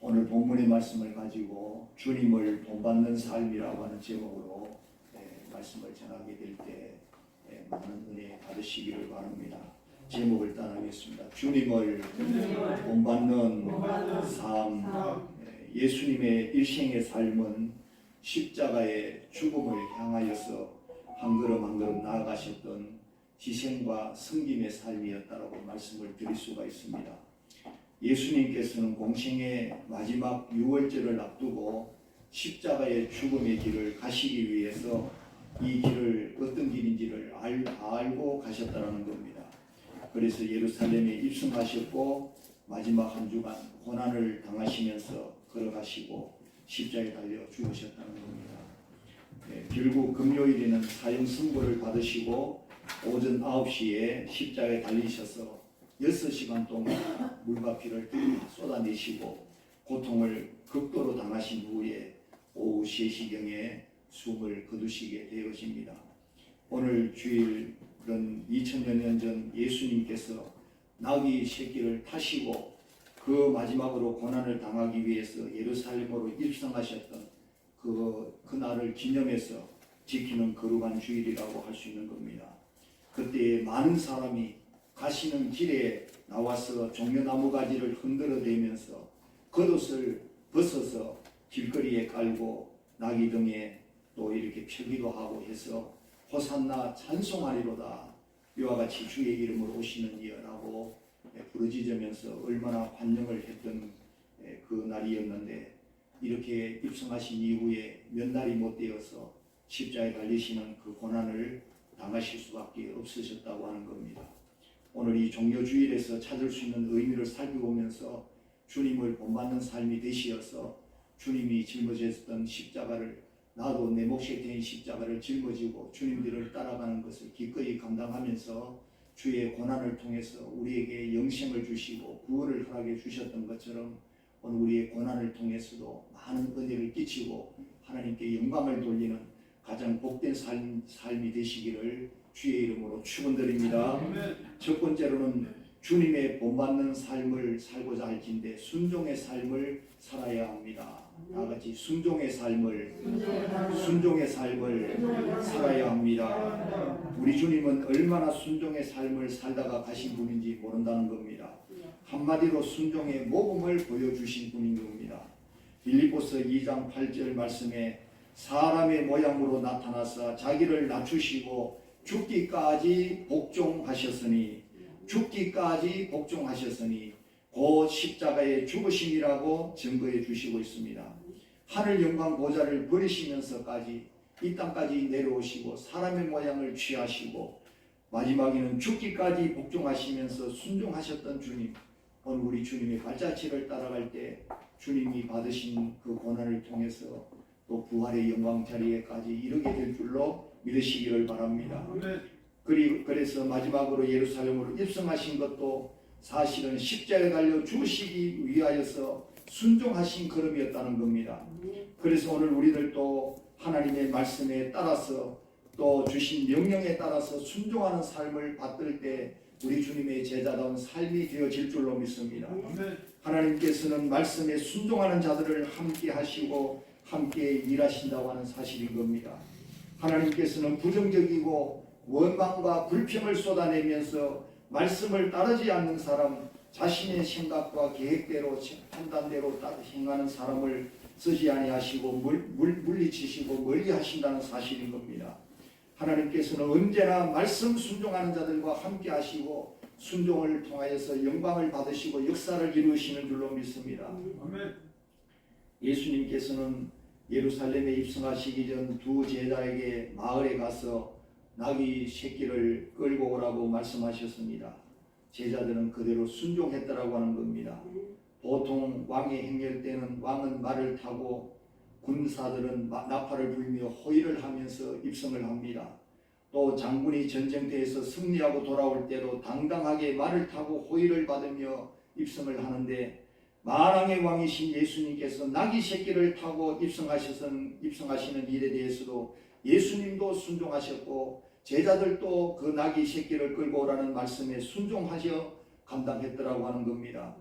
오늘 본문의 말씀을 가지고 주님을 본받는 삶이라고 하는 제목으로 말씀을 전하게 될 때 많은 은혜 받으시기를 바랍니다. 제목을 따라하겠습니다. 주님을 본받는 삶. 예수님의 일생의 삶은 십자가의 죽음을 향하여서 한 걸음 한 걸음 나아가셨던 희생과 섬김의 삶이었다라고 말씀을 드릴 수가 있습니다. 예수님께서는 공생의 마지막 유월절을 앞두고 십자가의 죽음의 길을 가시기 위해서 이 길을 어떤 길인지를 알고 가셨다는 겁니다. 그래서 예루살렘에 입성하셨고 마지막 한 주간 고난을 당하시면서 걸어가시고 십자가에 달려 죽으셨다는 겁니다. 결국 금요일에는 사형 선고를 받으시고 오전 9시에 십자가에 달리셔서 6시간 동안 물과 피를 쏟아내시고 고통을 극도로 당하신 후에 오후 3시경에 숨을 거두시게 되어집니다. 오늘 주일은 2000여 년 전 예수님께서 나귀 새끼를 타시고 그 마지막으로 고난을 당하기 위해서 예루살렘으로 입성하셨던 그날을 기념해서 지키는 거룩한 주일이라고 할 수 있는 겁니다. 그때 많은 사람이 가시는 길에 나와서 종려나무 가지를 흔들어대면서 겉옷을 벗어서 길거리에 깔고 나귀 등에 또 이렇게 펴기도 하고 해서 호산나 찬송하리로다 이와 같이 주의 이름으로 오시는 이여라고 부르짖으면서 얼마나 환영을 했던 그 날이었는데 이렇게 입성하신 이후에 몇 날이 못 되어서 십자가에 달리시는 그 고난을 당하실 수밖에 없으셨다고 하는 겁니다. 오늘 이 종료주일에서 찾을 수 있는 의미를 살펴보면서 주님을 본받는 삶이 되시어서 주님이 짊어졌던 십자가를 나도 내 몫에 대한 십자가를 짊어지고 주님들을 따라가는 것을 기꺼이 감당하면서 주의 고난을 통해서 우리에게 영생을 주시고 구원을 허락해 주셨던 것처럼 오늘 우리의 고난을 통해서도 많은 은혜를 끼치고 하나님께 영광을 돌리는 가장 복된 삶이 되시기를 주의 이름으로 축원드립니다. 첫 번째로는 주님의 본받는 삶을 살고자 할진대 순종의 삶을 살아야 합니다. 다같이 순종의 삶을 살아야 합니다. 우리 주님은 얼마나 순종의 삶을 살다가 가신 분인지 모른다는 겁니다. 한마디로 순종의 모범을 보여주신 분인 겁니다. 빌립보서 2장 8절 말씀에 사람의 모양으로 나타나사 자기를 낮추시고 죽기까지 복종하셨으니 곧 십자가의 죽으심이라고 증거해 주시고 있습니다. 하늘 영광 보좌를 버리시면서까지 이 땅까지 내려오시고 사람의 모양을 취하시고 마지막에는 죽기까지 복종하시면서 순종하셨던 주님, 오늘 우리 주님의 발자취를 따라갈 때 주님이 받으신 그 고난을 통해서 또 부활의 영광 자리에까지 이르게 될 줄로 믿으시기를 바랍니다. 그래서 마지막으로 예루살렘으로 입성하신 것도 사실은 십자가에 달려 죽으시기 위하여서 순종하신 걸음이었다는 겁니다. 그래서 오늘 우리들도 하나님의 말씀에 따라서 또 주신 명령에 따라서 순종하는 삶을 받들 때 우리 주님의 제자다운 삶이 되어질 줄로 믿습니다. 하나님께서는 말씀에 순종하는 자들을 함께 하시고 함께 일하신다고 하는 사실인 겁니다. 하나님께서는 부정적이고 원망과 불평을 쏟아내면서 말씀을 따르지 않는 사람, 자신의 생각과 계획대로 판단대로 행하는 사람을 쓰지 아니하시고 물리치시고 멀리 하신다는 사실인 겁니다. 하나님께서는 언제나 말씀 순종하는 자들과 함께 하시고 순종을 통하여서 영광을 받으시고 역사를 이루시는 줄로 믿습니다. 아멘. 예수님께서는 예루살렘에 입성하시기 전 두 제자에게 마을에 가서 나귀 새끼를 끌고 오라고 말씀하셨습니다. 제자들은 그대로 순종했다라고 하는 겁니다. 보통 왕의 행렬 때는 왕은 말을 타고 군사들은 나팔을 불며 호위를 하면서 입성을 합니다. 또 장군이 전쟁터에서 승리하고 돌아올 때도 당당하게 말을 타고 호위를 받으며 입성을 하는데 만왕의 왕이신 예수님께서 나귀 새끼를 타고 입성하시는 일에 대해서도 예수님도 순종하셨고 제자들도 그 나귀 새끼를 끌고 오라는 말씀에 순종하셔 감당했더라고 하는 겁니다.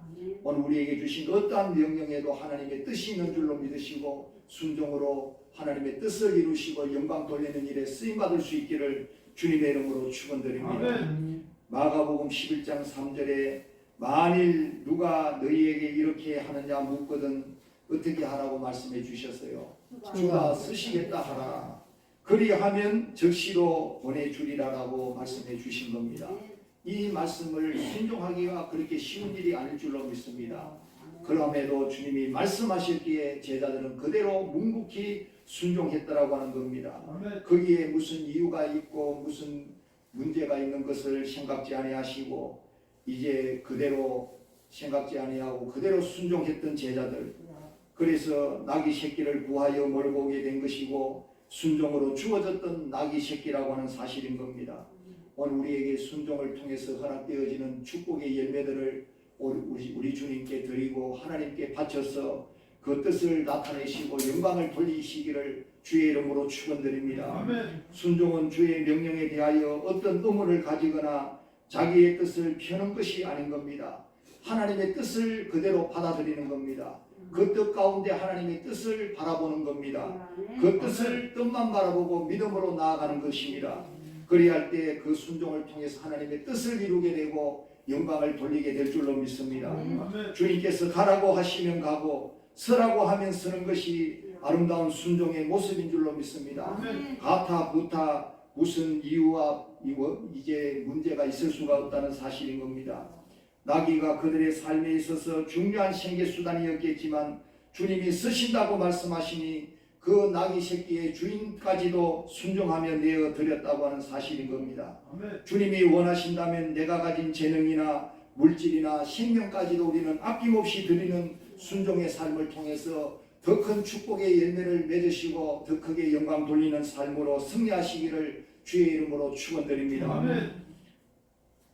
오늘 우리에게 주신 어떠한 명령에도 하나님의 뜻이 있는 줄로 믿으시고 순종으로 하나님의 뜻을 이루시고 영광 돌리는 일에 쓰임받을 수 있기를 주님의 이름으로 축원드립니다. 마가복음 11장 3절에 만일 누가 너희에게 이렇게 하느냐 묻거든 어떻게 하라고 말씀해 주셨어요. 주가 쓰시겠다 하라. 그리하면 즉시로 보내주리라라고 말씀해 주신 겁니다. 이 말씀을 순종하기가 그렇게 쉬운 일이 아닐 줄로 믿습니다. 그럼에도 주님이 말씀하셨기에 제자들은 그대로 묵묵히 순종했다라고 하는 겁니다. 거기에 무슨 이유가 있고 무슨 문제가 있는 것을 생각지 아니하시고 이제 그대로 생각지 아니하고 그대로 순종했던 제자들, 그래서 나귀 새끼를 구하여 몰고 오게 된 것이고 순종으로 주어졌던 나귀 새끼라고 하는 사실인 겁니다. 오늘 우리에게 순종을 통해서 허락되어지는 축복의 열매들을 우리 주님께 드리고 하나님께 바쳐서 그 뜻을 나타내시고 영광을 돌리시기를 주의 이름으로 축원드립니다. 순종은 주의 명령에 대하여 어떤 의문을 가지거나 자기의 뜻을 펴는 것이 아닌 겁니다. 하나님의 뜻을 그대로 받아들이는 겁니다. 그 뜻 가운데 하나님의 뜻을 바라보는 겁니다. 그 뜻을 뜻만 바라보고 믿음으로 나아가는 것입니다. 그리할 때 그 순종을 통해서 하나님의 뜻을 이루게 되고 영광을 돌리게 될 줄로 믿습니다. 주님께서 가라고 하시면 가고 서라고 하면 서는 것이 아름다운 순종의 모습인 줄로 믿습니다. 가타 부타 무슨 이유와 이제 문제가 있을 수가 없다는 사실인 겁니다. 나귀가 그들의 삶에 있어서 중요한 생계수단이었겠지만 주님이 쓰신다고 말씀하시니 그 나귀 새끼의 주인까지도 순종하며 내어드렸다고 하는 사실인 겁니다. 주님이 원하신다면 내가 가진 재능이나 물질이나 생명까지도 우리는 아낌없이 드리는 순종의 삶을 통해서 더 큰 축복의 열매를 맺으시고 더 크게 영광 돌리는 삶으로 승리하시기를 주의 이름으로 축원드립니다.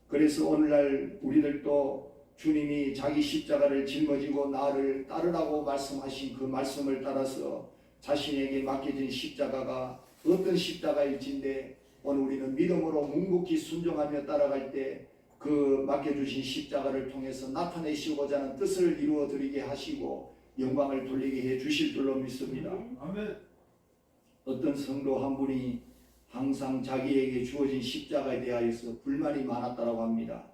그래서 오늘날 우리들도 주님이 자기 십자가를 짊어지고 나를 따르라고 말씀하신 그 말씀을 따라서 자신에게 맡겨진 십자가가 어떤 십자가일진데 오늘 우리는 믿음으로 묵묵히 순종하며 따라갈 때 그 맡겨주신 십자가를 통해서 나타내시고자 하는 뜻을 이루어드리게 하시고 영광을 돌리게 해 주실 줄로 믿습니다. 아멘. 어떤 성도 한 분이 항상 자기에게 주어진 십자가에 대하여서 불만이 많았다고 합니다.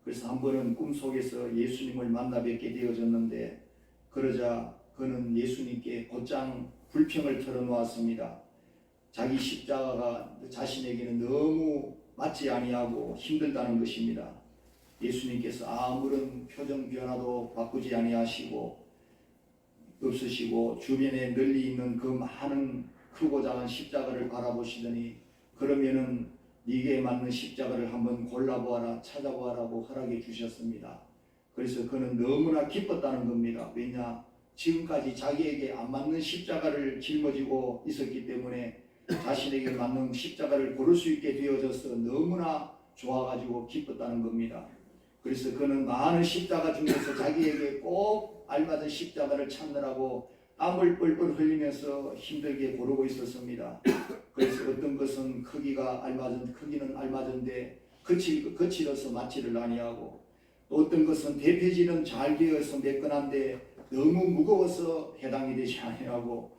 그래서 한 번은 꿈속에서 예수님을 만나 뵙게 되어졌는데 그러자 그는 예수님께 곧장 불평을 털어놓았습니다. 자기 십자가가 자신에게는 너무 맞지 아니하고 힘들다는 것입니다. 예수님께서 아무런 표정 변화도 바꾸지 아니하시고 없으시고 주변에 널리 있는 그 많은 크고 작은 십자가를 바라보시더니 그러면은 네게 맞는 십자가를 한번 골라보아라 찾아보아라고 허락해 주셨습니다. 그래서 그는 너무나 기뻤다는 겁니다. 왜냐? 지금까지 자기에게 안 맞는 십자가를 짊어지고 있었기 때문에 자신에게 맞는 십자가를 고를 수 있게 되어져서 너무나 좋아가지고 기뻤다는 겁니다. 그래서 그는 많은 십자가 중에서 자기에게 꼭 알맞은 십자가를 찾느라고 땀을 뻘뻘 흘리면서 힘들게 고르고 있었습니다. 그래서 어떤 것은 크기는 알맞은데 거칠어서 맞지를 아니하고 또 어떤 것은 대패질은 잘 되어서 매끈한데 너무 무거워서 해당이 되지 아니하고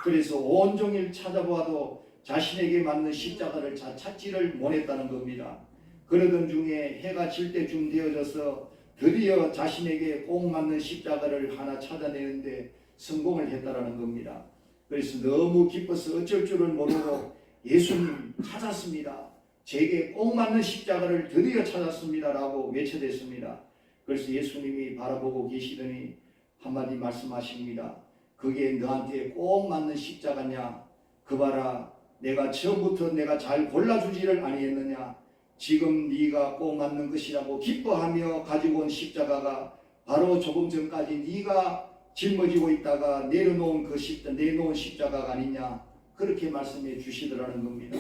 그래서 온종일 찾아보아도 자신에게 맞는 십자가를 찾지를 못했다는 겁니다. 그러던 중에 해가 질 때쯤 되어져서 드디어 자신에게 꼭 맞는 십자가를 하나 찾아내는데 성공을 했다라는 겁니다. 그래서 너무 기뻐서 어쩔 줄을 모르고 예수님 찾았습니다. 제게 꼭 맞는 십자가를 드디어 찾았습니다 라고 외쳐댔습니다. 그래서 예수님이 바라보고 계시더니 한마디 말씀하십니다. 그게 너한테 꼭 맞는 십자가냐? 그 봐라, 내가 처음부터 내가 잘 골라주지를 아니했느냐? 지금 네가 꼭 맞는 것이라고 기뻐하며 가지고 온 십자가가 바로 조금 전까지 네가 짊어지고 있다가 내놓은 십자가가 아니냐? 그렇게 말씀해 주시더라는 겁니다.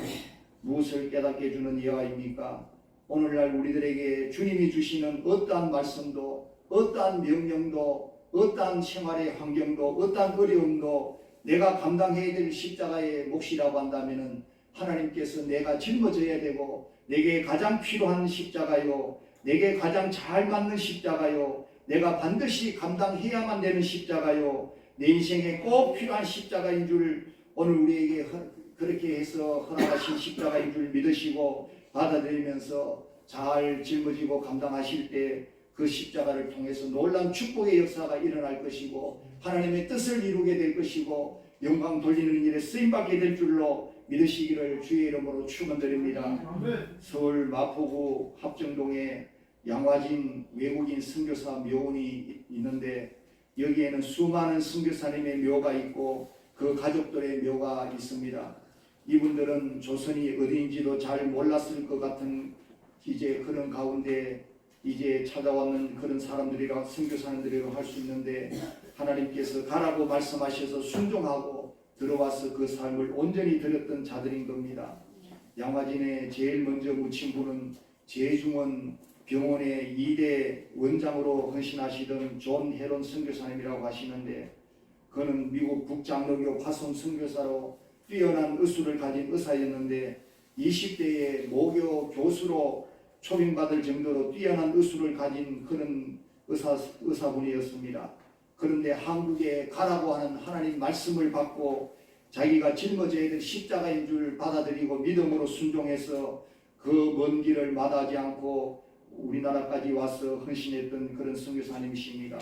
무엇을 깨닫게 해주는 예화입니까? 오늘날 우리들에게 주님이 주시는 어떠한 말씀도 어떠한 명령도 어떠한 생활의 환경도 어떠한 어려움도 내가 감당해야 될 십자가의 몫이라고 한다면 하나님께서 내가 짊어져야 되고 내게 가장 필요한 십자가요 내게 가장 잘 맞는 십자가요, 내가 반드시 감당해야만 되는 십자가요, 내 인생에 꼭 필요한 십자가인 줄 오늘 우리에게 그렇게 해서 허락하신 십자가인 줄 믿으시고 받아들이면서 잘 짊어지고 감당하실 때 그 십자가를 통해서 놀라운 축복의 역사가 일어날 것이고 하나님의 뜻을 이루게 될 것이고 영광 돌리는 일에 쓰임받게 될 줄로 믿으시기를 주의 이름으로 축원드립니다. 서울 마포구 합정동에 양화진 외국인 선교사 묘원이 있는데 여기에는 수많은 선교사님의 묘가 있고 그 가족들의 묘가 있습니다. 이분들은 조선이 어디인지도 잘 몰랐을 것 같은 이제 그런 가운데 이제 찾아왔는 그런 사람들이라 선교사님들이라고 할 수 있는데 하나님께서 가라고 말씀하셔서 순종하고 들어와서 그 삶을 온전히 드렸던 자들인 겁니다. 양화진에 제일 먼저 묻힌 분은 제중원 병원의 2대 원장으로 헌신하시던 존 헤론 선교사님이라고 하시는데 그는 미국 북장로교 화성 선교사로 뛰어난 의술을 가진 의사였는데 20대에 모교 교수로 초빙받을 정도로 뛰어난 의술을 가진 그런 의사분이었습니다. 그런데 한국에 가라고 하는 하나님 말씀을 받고 자기가 짊어져야 될 십자가인 줄 받아들이고 믿음으로 순종해서 그 먼 길을 마다하지 않고 우리나라까지 와서 헌신했던 그런 선교사님이십니다.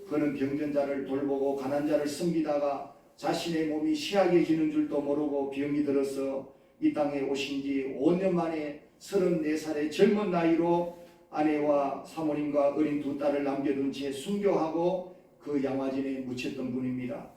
그는 병전자를 돌보고 가난자를 섬기다가 자신의 몸이 쉬약해지는 줄도 모르고 병이 들어서 이 땅에 오신 지 5년 만에 34살의 젊은 나이로 아내와 사모님과 어린 2딸을 남겨둔 채 순교하고 그 양화진에 묻혔던 분입니다.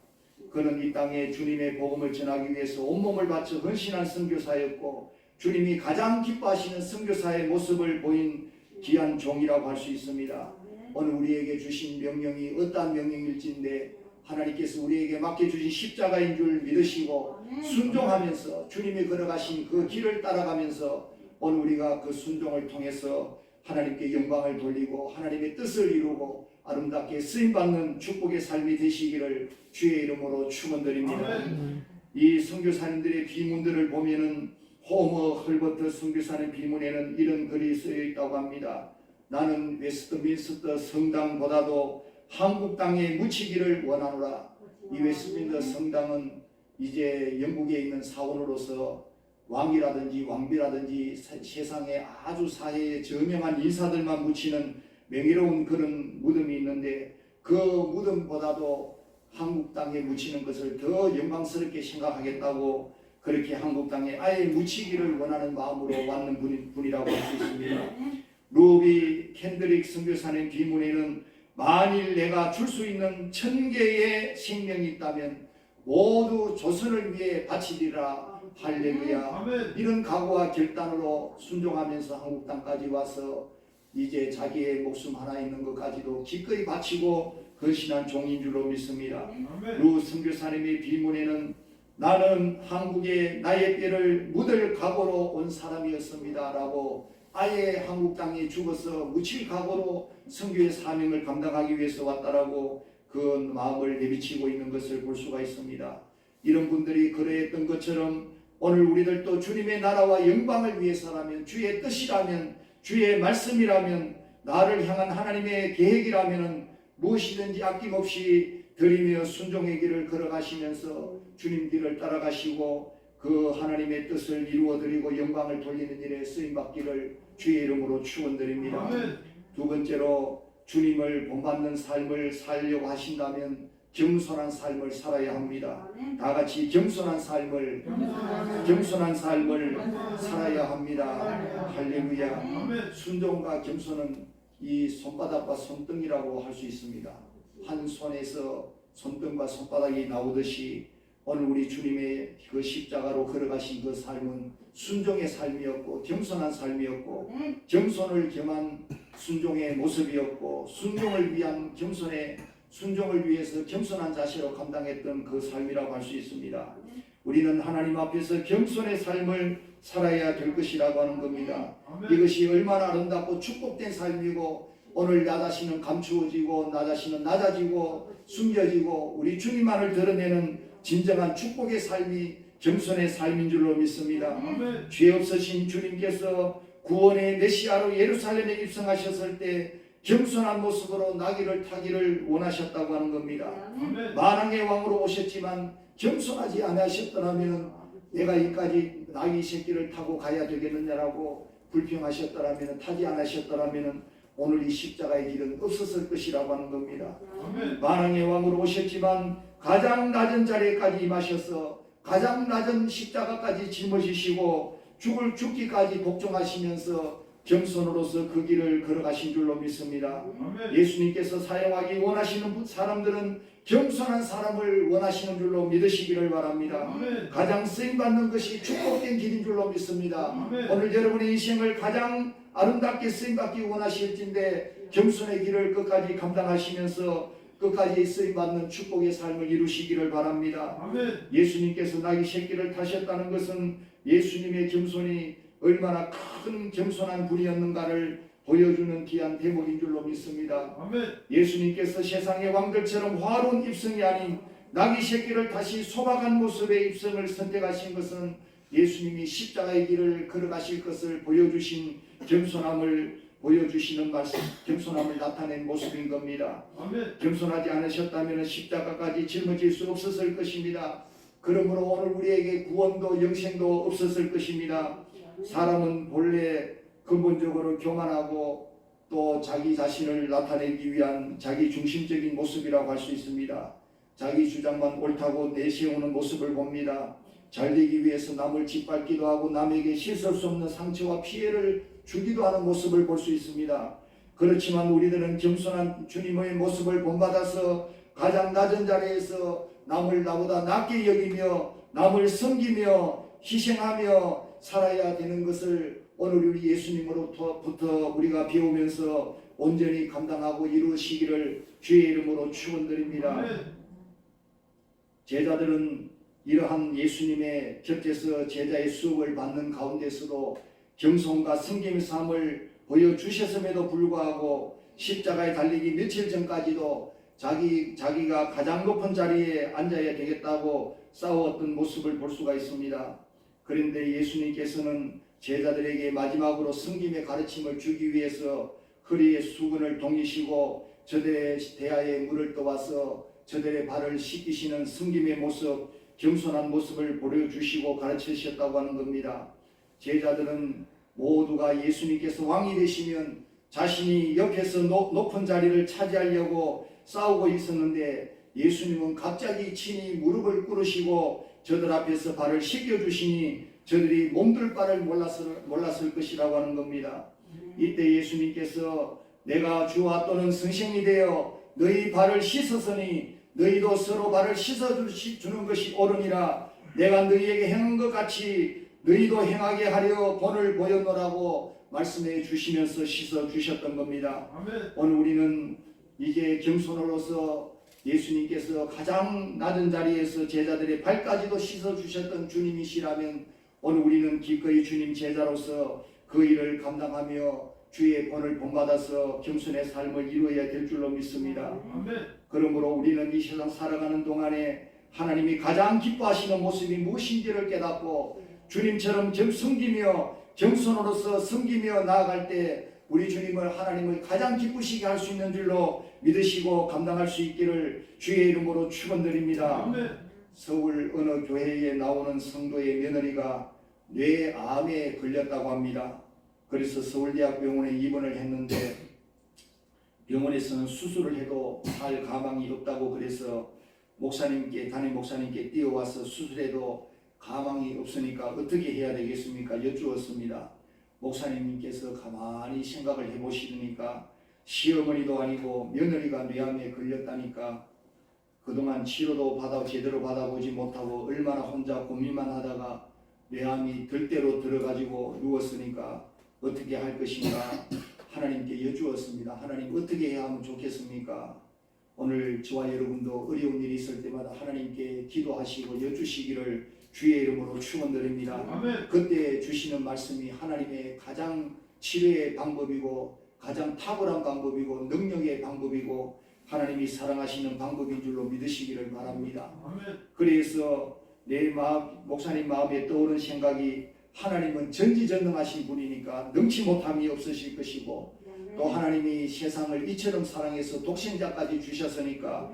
그는 이 땅에 주님의 복음을 전하기 위해서 온몸을 바쳐 헌신한 선교사였고 주님이 가장 기뻐하시는 선교사의 모습을 보인 귀한 종이라고 할 수 있습니다. 오늘 우리에게 주신 명령이 어떠한 명령일지인데 하나님께서 우리에게 맡겨주신 십자가인 줄 믿으시고 순종하면서 주님이 걸어가신 그 길을 따라가면서 오늘 우리가 그 순종을 통해서 하나님께 영광을 돌리고 하나님의 뜻을 이루고 아름답게 쓰임받는 축복의 삶이 되시기를 주의 이름으로 축원드립니다. 이 선교사님들의 비문들을 보면은 호머 헐버트 선교사님 비문에는 이런 글이 쓰여 있다고 합니다. 나는 웨스트민스터 성당보다도 한국 땅에 묻히기를 원하노라. 이 웨스트민스터 성당은 이제 영국에 있는 사원으로서 왕이라든지 왕비라든지 세상에 아주 사회에 저명한 인사들만 묻히는 명예로운 그런 무덤이 있는데 그 무덤보다도 한국 땅에 묻히는 것을 더 영광스럽게 생각하겠다고 그렇게 한국 땅에 아예 묻히기를 원하는 마음으로 왔는 분이라고 할 수 있습니다. 루비 캔드릭 선교사님 비문에는 만일 내가 줄 수 있는 1000개의 생명이 있다면 모두 조선을 위해 바치리라. 할렐루야. 이런 각오와 결단으로 순종하면서 한국 땅까지 와서 이제 자기의 목숨 하나 있는 것까지도 기꺼이 바치고 헌신한 종인 줄로 믿습니다. 루 선교사님의 비문에는 나는 한국에 나의 뼈를 묻을 각오로 온 사람이었습니다 라고 아예 한국 땅에 죽어서 묻힐 각오로 선교의 사명을 감당하기 위해서 왔다라고 그 마음을 내비치고 있는 것을 볼 수가 있습니다. 이런 분들이 그러했던 것처럼 오늘 우리들도 주님의 나라와 영광을 위해서라면 주의 뜻이라면 주의 말씀이라면 나를 향한 하나님의 계획이라면 무엇이든지 아낌없이 드리며 순종의 길을 걸어가시면서 주님 길을 따라가시고 그 하나님의 뜻을 이루어드리고 영광을 돌리는 일에 쓰임받기를 주의 이름으로 축원드립니다. 두 번째로 주님을 본받는 삶을 살려고 하신다면 겸손한 삶을 살아야 합니다. 다 같이 겸손한 삶을 살아야 합니다. 할렐루야. 순종과 겸손은 이 손바닥과 손등이라고 할 수 있습니다. 한 손에서 손등과 손바닥이 나오듯이 오늘 우리 주님의 그 십자가로 걸어가신 그 삶은 순종의 삶이었고 겸손한 삶이었고 겸손을 겸한 순종의 모습이었고 순종을 위한 순종을 위해서 겸손한 자세로 감당했던 그 삶이라고 할 수 있습니다. 우리는 하나님 앞에서 겸손의 삶을 살아야 될 것이라고 하는 겁니다. 이것이 얼마나 아름답고 축복된 삶이고 오늘 나 자신은 감추어지고 나 자신은 낮아지고 숨겨지고 우리 주님만을 드러내는 진정한 축복의 삶이 겸손의 삶인 줄로 믿습니다. 죄 없으신 주님께서 구원의 메시아로 예루살렘에 입성하셨을 때 겸손한 모습으로 나귀를 타기를 원하셨다고 하는 겁니다. 아멘. 만왕의 왕으로 오셨지만 겸손하지 않으셨더라면 내가 이까지 나귀 새끼를 타고 가야 되겠느냐라고 불평하셨더라면, 타지 않으셨더라면 오늘 이 십자가의 길은 없었을 것이라고 하는 겁니다. 아멘. 만왕의 왕으로 오셨지만 가장 낮은 자리에까지 임하셔서 가장 낮은 십자가까지 짊어지시고 죽기까지 복종하시면서 겸손으로서 그 길을 걸어가신 줄로 믿습니다. 아멘. 예수님께서 사용하기 원하시는 사람들은 겸손한 사람을 원하시는 줄로 믿으시기를 바랍니다. 아멘. 가장 쓰임받는 것이 축복된 길인 줄로 믿습니다. 아멘. 오늘 여러분의 인생을 가장 아름답게 쓰임받기 원하실진데 겸손의 길을 끝까지 감당하시면서 끝까지 쓰임받는 축복의 삶을 이루시기를 바랍니다. 아멘. 예수님께서 나귀 새끼를 타셨다는 것은 예수님의 겸손이 얼마나 큰 겸손한 분이었는가를 보여주는 귀한 대목인 줄로 믿습니다. 아멘. 예수님께서 세상의 왕들처럼 화려한 입성이 아닌 나귀 새끼를 다시 소박한 모습의 입성을 선택하신 것은 예수님이 십자가의 길을 걸어가실 것을 보여주신 겸손함을 보여주시는 말씀, 겸손함을 나타낸 모습인 겁니다. 아멘. 겸손하지 않으셨다면 십자가까지 짊어질 수 없었을 것입니다. 그러므로 오늘 우리에게 구원도 영생도 없었을 것입니다. 사람은 본래 근본적으로 교만하고 또 자기 자신을 나타내기 위한 자기 중심적인 모습이라고 할 수 있습니다. 자기 주장만 옳다고 내세우는 모습을 봅니다. 잘되기 위해서 남을 짓밟기도 하고 남에게 씻을 수 없는 상처와 피해를 주기도 하는 모습을 볼 수 있습니다. 그렇지만 우리들은 겸손한 주님의 모습을 본받아서 가장 낮은 자리에서 남을 나보다 낮게 여기며 남을 섬기며 희생하며 살아야 되는 것을 오늘 우리 예수님으로부터 우리가 배우면서 온전히 감당하고 이루시기를 주의 이름으로 축원드립니다. 아멘. 제자들은 이러한 예수님의 곁에서 제자의 수업을 받는 가운데서도 겸손과 섬김의 삶을 보여주셨음에도 불구하고 십자가에 달리기 며칠 전까지도 자기가 가장 높은 자리에 앉아야 되겠다고 싸웠던 모습을 볼 수가 있습니다. 그런데 예수님께서는 제자들에게 마지막으로 섬김의 가르침을 주기 위해서 허리에 수건을 동이시고 저들의 대야에 물을 떠와서 저들의 발을 씻기시는 섬김의 모습, 겸손한 모습을 보여주시고 가르치셨다고 하는 겁니다. 제자들은 모두가 예수님께서 왕이 되시면 자신이 옆에서 높은 자리를 차지하려고 싸우고 있었는데 예수님은 갑자기 친히 무릎을 꿇으시고 저들 앞에서 발을 씻겨주시니 저들이 몸둘 바를 몰랐을 것이라고 하는 겁니다. 이때 예수님께서 내가 주와 또는 성생이 되어 너희 발을 씻었으니 너희도 서로 발을 씻어주는 것이 옳으니라. 내가 너희에게 행한 것 같이 너희도 행하게 하려 본을 보였노라고 말씀해 주시면서 씻어주셨던 겁니다. 아멘. 오늘 우리는 이제 겸손으로서 예수님께서 가장 낮은 자리에서 제자들의 발까지도 씻어주셨던 주님이시라면 오늘 우리는 기꺼이 주님 제자로서 그 일을 감당하며 주의 본을 본받아서 겸손의 삶을 이루어야 될 줄로 믿습니다. 아멘. 그러므로 우리는 이 세상 살아가는 동안에 하나님이 가장 기뻐하시는 모습이 무엇인지를 깨닫고 주님처럼 섬기며 겸손으로서 섬기며 나아갈 때 우리 주님을 하나님을 가장 기쁘시게 할 수 있는 줄로 믿으시고 감당할 수 있기를 주의 이름으로 축원드립니다. 아멘. 서울 어느 교회에 나오는 성도의 며느리가 뇌암에 걸렸다고 합니다. 그래서 서울대학병원에 입원을 했는데 병원에서는 수술을 해도 할 가망이 없다고 그래서 담임 목사님께 뛰어와서 수술해도 가망이 없으니까 어떻게 해야 되겠습니까? 여쭈었습니다. 목사님께서 가만히 생각을 해보시니까 시어머니도 아니고 며느리가 뇌암에 걸렸다니까 그동안 치료도 제대로 받아보지 못하고 얼마나 혼자 고민만 하다가 뇌암이 들대로 들어가지고 누웠으니까 어떻게 할 것인가 하나님께 여쭈었습니다. 하나님 어떻게 해야 하면 좋겠습니까? 오늘 저와 여러분도 어려운 일이 있을 때마다 하나님께 기도하시고 여쭈시기를 주의 이름으로 축원드립니다. 아멘. 그때 주시는 말씀이 하나님의 가장 치료의 방법이고 가장 탁월한 방법이고 능력의 방법이고 하나님이 사랑하시는 방법인 줄로 믿으시기를 바랍니다. 아멘. 그래서 내 목사님 마음에 떠오른 생각이 하나님은 전지전능하신 분이니까 능치 못함이 없으실 것이고 또 하나님이 세상을 이처럼 사랑해서 독생자까지 주셨으니까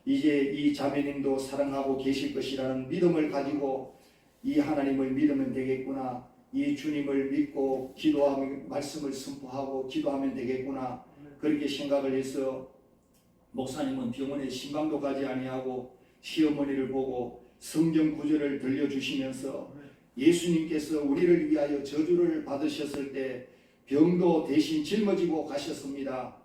이제 이 자매님도 사랑하고 계실 것이라는 믿음을 가지고 이 하나님을 믿으면 되겠구나, 이 주님을 믿고 기도하며 말씀을 선포하고 기도하면 되겠구나, 그렇게 생각을 해서 목사님은 병원에 신방도 가지 아니하고 시어머니를 보고 성경 구절을 들려주시면서 예수님께서 우리를 위하여 저주를 받으셨을 때 병도 대신 짊어지고 가셨습니다.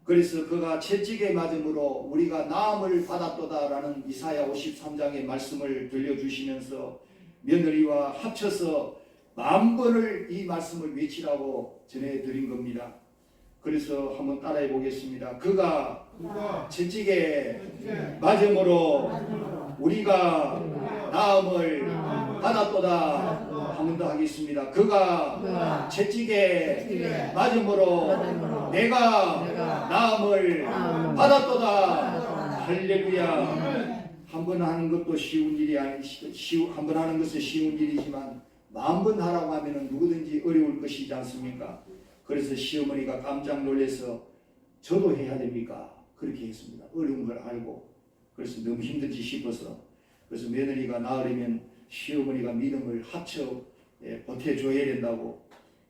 그래서 그가 채찍에 맞음으로 우리가 나음을 받았도다라는 이사야 53장의 말씀을 들려주시면서 며느리와 합쳐서 10,000번을 이 말씀을 외치라고 전해드린 겁니다. 그래서 한번 따라해 보겠습니다. 그가 채찍에 맞음으로 우리가 나음을 받았도다. 한 번 더 하겠습니다. 그가 채찍에 맞음으로 내가 나음을 받았도다. 할렐루야. 한 번 하는 것도 쉬운 일이 한 번 하는 것은 쉬운 일이지만 10,000번 하라고 하면 누구든지 어려울 것이지 않습니까? 그래서 시어머니가 깜짝 놀라서 저도 해야 됩니까? 그렇게 했습니다. 어려운 걸 알고. 그래서 너무 힘들지 싶어서. 그래서 며느리가 나으려면 시어머니가 믿음을 합쳐 보태줘야 된다고.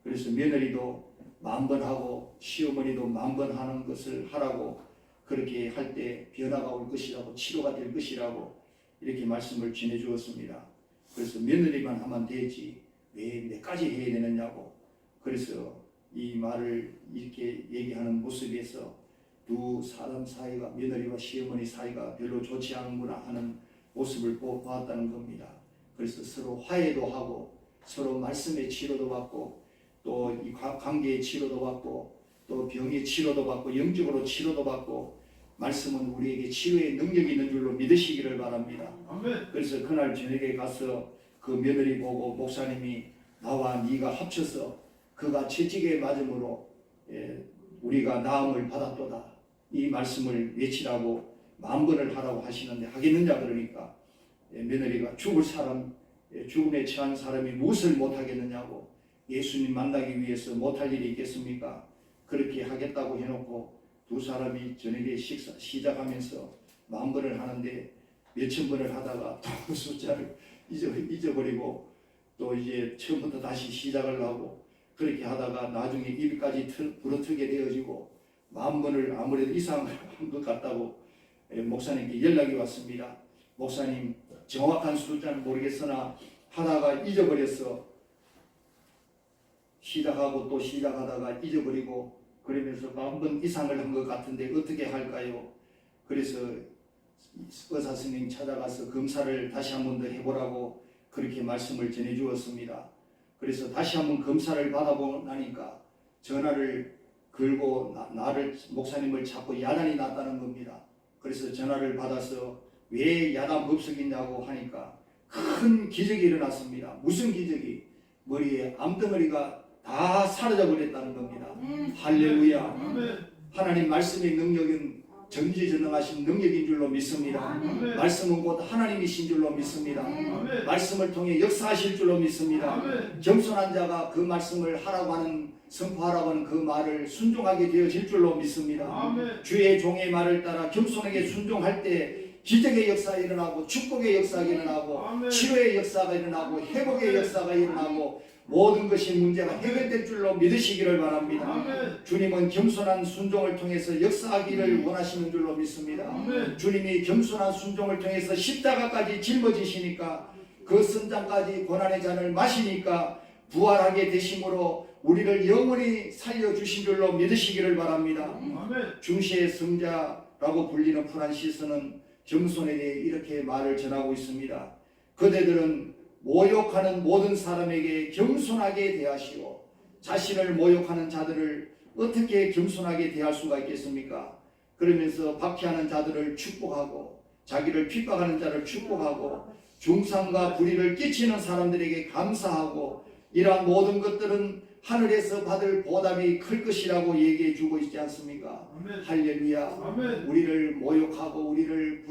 그래서 며느리도 10,000번 하고 시어머니도 10,000번 하는 것을 하라고, 그렇게 할 때 변화가 올 것이라고, 치료가 될 것이라고 이렇게 말씀을 전해주었습니다. 그래서 며느리만 하면 되지 왜 몇 가지 해야 되느냐고. 그래서 이 말을 이렇게 얘기하는 모습에서 두 사람 사이가, 며느리와 시어머니 사이가 별로 좋지 않은구나 하는 모습을 보았다는 겁니다. 그래서 서로 화해도 하고 서로 말씀의 치료도 받고 또 이 관계의 치료도 받고 또 병의 치료도 받고 영적으로 치료도 받고, 말씀은 우리에게 치료의 능력이 있는 줄로 믿으시기를 바랍니다. 아멘. 그래서 그날 저녁에 가서 그 며느리 보고 목사님이 나와 네가 합쳐서 그가 채찍에 맞음으로 우리가 나음을 받았도다, 이 말씀을 외치라고 10,000번을 하라고 하시는데 하겠느냐 그러니까 며느리가 죽을 사람, 죽음에 처한 사람이 무엇을 못하겠느냐고, 예수님 만나기 위해서 못할 일이 있겠습니까? 그렇게 하겠다고 해놓고 두 사람이 저녁에 식사 시작하면서 10,000번을 하는데 몇천 번을 하다가 또 숫자를 잊어버리고 또 이제 처음부터 다시 시작을 하고 그렇게 하다가 나중에 입까지 부러뜨게 되어지고 10,000번을 아무래도 이상한 것 같다고 목사님께 연락이 왔습니다. 목사님 정확한 숫자는 모르겠으나 하다가 잊어버려서 시작하고 또 시작하다가 잊어버리고 그러면서 10,000번 이상을 한 것 같은데 어떻게 할까요? 그래서 의사 선생님 찾아가서 검사를 다시 한 번 더 해보라고 그렇게 말씀을 전해 주었습니다. 그래서 다시 한번 검사를 받아보고 나니까 전화를 걸고 나를 목사님을 찾고 야단이 났다는 겁니다. 그래서 전화를 받아서 왜 야단 법석이냐고 하니까 큰 기적이 일어났습니다. 무슨 기적이? 머리에 암덩어리가 다 사라져 버렸다는 겁니다. 할렐루야. 하나님 말씀의 능력은 전지전능하신 능력인 줄로 믿습니다. 말씀은 곧 하나님이신 줄로 믿습니다. 말씀을 통해 역사하실 줄로 믿습니다. 겸손한 자가 그 말씀을 하라고 하는, 선포하라고 하는 그 말을 순종하게 되어질 줄로 믿습니다. 주의 종의 말을 따라 겸손하게 순종할 때 기적의 역사가 일어나고 축복의 역사가 일어나고 치료의 역사가 일어나고 회복의 역사가 일어나고 모든 것이 문제가 해결될 줄로 믿으시기를 바랍니다. 아멘. 주님은 겸손한 순종을 통해서 역사하기를 원하시는 줄로 믿습니다. 아멘. 주님이 겸손한 순종을 통해서 십자가까지 짊어지시니까 그 선장까지 고난의 잔을 마시니까 부활하게 되심으로 우리를 영원히 살려주신 줄로 믿으시기를 바랍니다. 아멘. 중시의 성자라고 불리는 프란시스는 겸손에 대해 이렇게 말을 전하고 있습니다. 그대들은 모욕하는 모든 사람에게 겸손하게 대하시오. 자신을 모욕하는 자들을 어떻게 겸손하게 대할 수가 있겠습니까? 그러면서 박해하는 자들을 축복하고 자기를 핍박하는 자를 축복하고 중상과 불의를 끼치는 사람들에게 감사하고 이러한 모든 것들은 하늘에서 받을 보답이 클 것이라고 얘기해 주고 있지 않습니까? 아멘. 할렐루야. 아멘. 우리를 모욕하고 우리를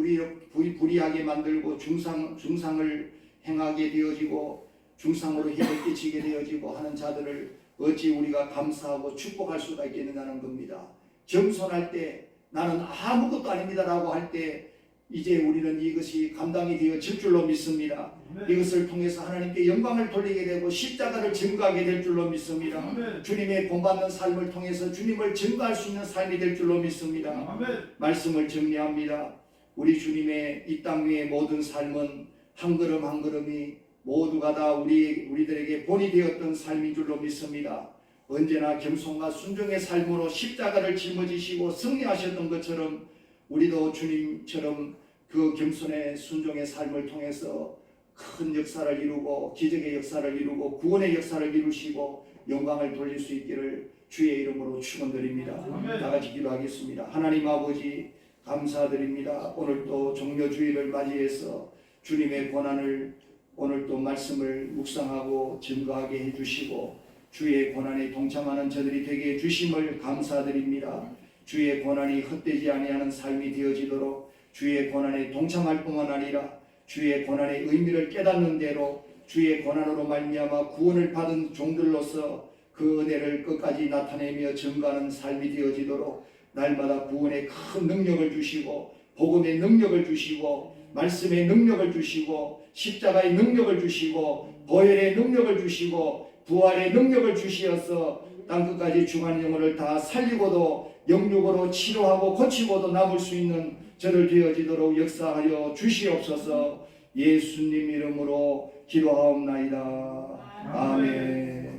불의하게 만들고 중상을 행하게 되어지고 중상으로 힘을 끼치게 되어지고 하는 자들을 어찌 우리가 감사하고 축복할 수가 있겠느냐는 겁니다. 겸손할 때 나는 아무것도 아닙니다라고 할 때 이제 우리는 이것이 감당이 되어질 줄로 믿습니다. 이것을 통해서 하나님께 영광을 돌리게 되고 십자가를 증거하게 될 줄로 믿습니다. 주님의 본받는 삶을 통해서 주님을 증거할 수 있는 삶이 될 줄로 믿습니다. 말씀을 정리합니다. 우리 주님의 이 땅 위의 모든 삶은 한 걸음 한 걸음이 모두가 다 우리들에게 본이 되었던 삶인 줄로 믿습니다. 언제나 겸손과 순종의 삶으로 십자가를 짊어지시고 승리하셨던 것처럼 우리도 주님처럼 그 겸손의 순종의 삶을 통해서 큰 역사를 이루고 기적의 역사를 이루고 구원의 역사를 이루시고 영광을 돌릴 수 있기를 주의 이름으로 축원드립니다. 다 같이 기도하겠습니다. 하나님 아버지 감사드립니다. 오늘 또 종료주일을 맞이해서 주님의 고난을 오늘 또 말씀을 묵상하고 증거하게 해주시고 주의 고난에 동참하는 저들이 되게 해주심을 감사드립니다. 주의 고난이 헛되지 아니하는 삶이 되어지도록 주의 고난에 동참할 뿐만 아니라 주의 고난의 의미를 깨닫는 대로 주의 고난으로 말미암아 구원을 받은 종들로서 그 은혜를 끝까지 나타내며 증거하는 삶이 되어지도록 날마다 구원의 큰 능력을 주시고 복음의 능력을 주시고 말씀의 능력을 주시고 십자가의 능력을 주시고 보혈의 능력을 주시고 부활의 능력을 주시어서 땅끝까지 중한 영혼을 다 살리고도 영육으로 치료하고 고치고도 남을 수 있는 저를 되어지도록 역사하여 주시옵소서. 예수님 이름으로 기도하옵나이다. 아멘.